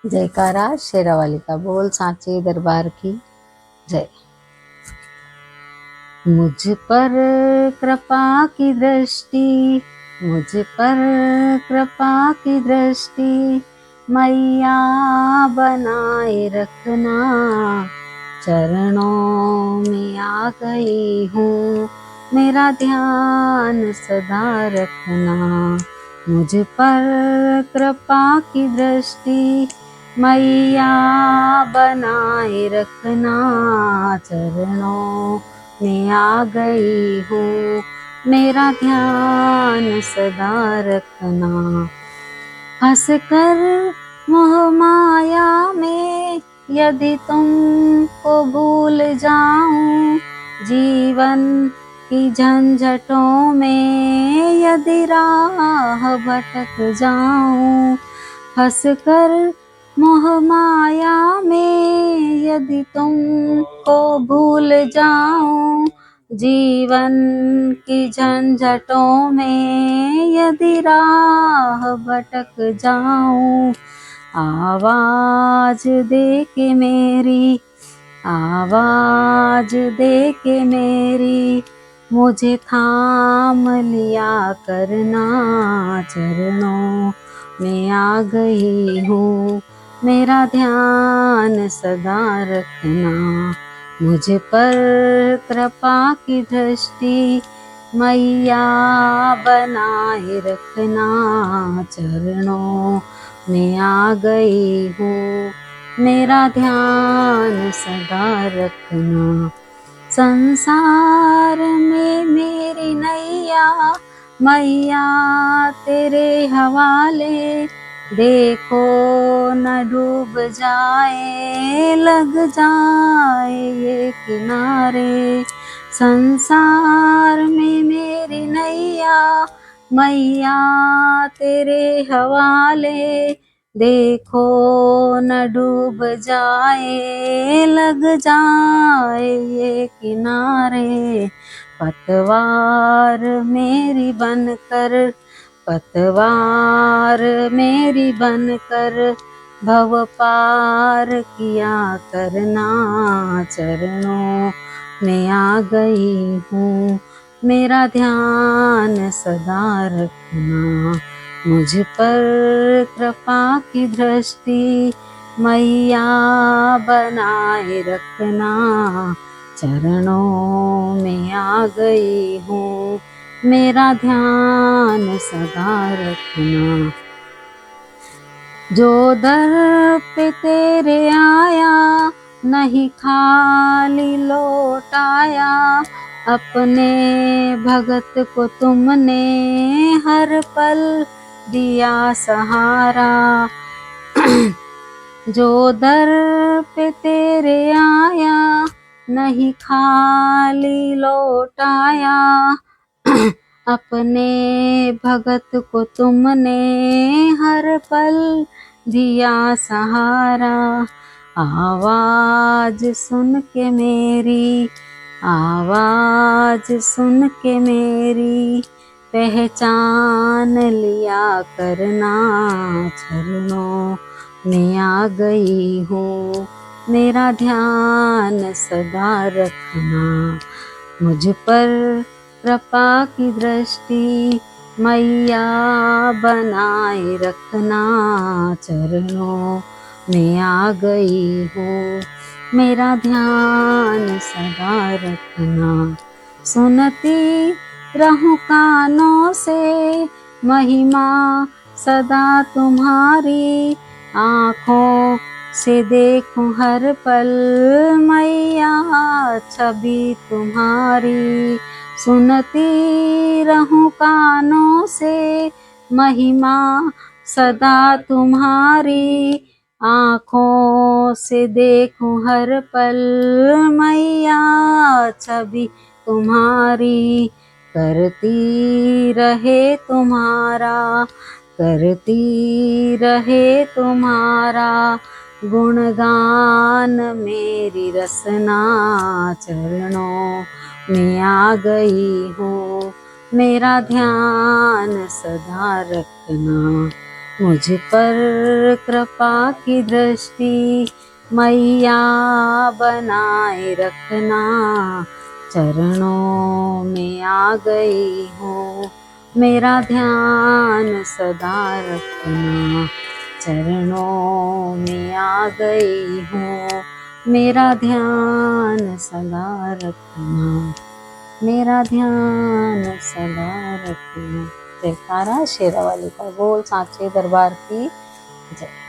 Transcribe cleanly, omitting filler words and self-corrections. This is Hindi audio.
जयकारा शेरावाली का बोल सांचे दरबार की जय। मुझ पर कृपा की दृष्टि, मुझ पर कृपा की दृष्टि, मैया बनाए रखना। चरणों में आ गई हूँ, मेरा ध्यान सदा रखना। मुझ पर कृपा की दृष्टि, मैया बनाए रखना। चरणों में आ गई हूँ, मेरा ध्यान सदा रखना। हंस कर मोह माया में यदि तुमको भूल जाऊं, जीवन की झंझटों में यदि राह भटक जाऊं। हंस कर मोह माया में यदि तुमको भूल जाऊं, जीवन की झंझटों में यदि राह भटक जाऊं। आवाज दे के मेरी, आवाज दे के मेरी, मुझे थाम लिया करना। चरणों में आ गई हूँ, मेरा ध्यान सदा रखना। मुझ पर कृपा की दृष्टि, मैया बनाए रखना। चरणों में आ गई हूँ, मेरा ध्यान सदा रखना। संसार में मेरी नैया, मैया तेरे हवाले। देखो न डूब जाए, लग जाए ये किनारे। संसार में मेरी नैया, मैया तेरे हवाले। देखो न डूब जाए, लग जाए ये किनारे। पतवार मेरी बनकर, पतवार मेरी बनकर, भव पार किया करना। चरणों में आ गई हूँ, मेरा ध्यान सदा रखना। मुझ पर कृपा की दृष्टि, मैया बनाए रखना। चरणों में आ गई हूँ, मेरा ध्यान सदा रखना। जो दर पे तेरे आया, नहीं खाली लौट आया। अपने भगत को तुमने हर पल दिया सहारा। जो दर पे तेरे आया, नहीं खाली लौट आया। अपने भगत को तुमने हर पल दिया सहारा। आवाज सुन के मेरी, आवाज सुन के मेरी, पहचान लिया करना। चरणों में आ गई हूँ, मेरा ध्यान सदा रखना। मुझ पर कृपा की दृष्टि, मैया बनाए रखना। चरणों में आ गई हूँ, मेरा ध्यान सदा रखना। सुनती रहूं कानों से महिमा सदा तुम्हारी। आँखों से देखूं हर पल, मैया छवि तुम्हारी। सुनती रहूं कानों से महिमा सदा तुम्हारी। आँखों से देखूं हर पल, मैया छवि तुम्हारी। करती रहे तुम्हारा, करती रहे तुम्हारा गुणगान मेरी रसना। चरणों में आ गई हूँ, मेरा ध्यान सदा रखना। मुझ पर कृपा की दृष्टि मैया बनाए रखना, चरणों में आ गई हूँ, मेरा ध्यान सदा रखना। चरणों में आ गई हूँ, मेरा ध्यान सदा रखना, मेरा ध्यान सदा रखना। जयकारा शेरावाली का। बोल सांचे दरबार की जय।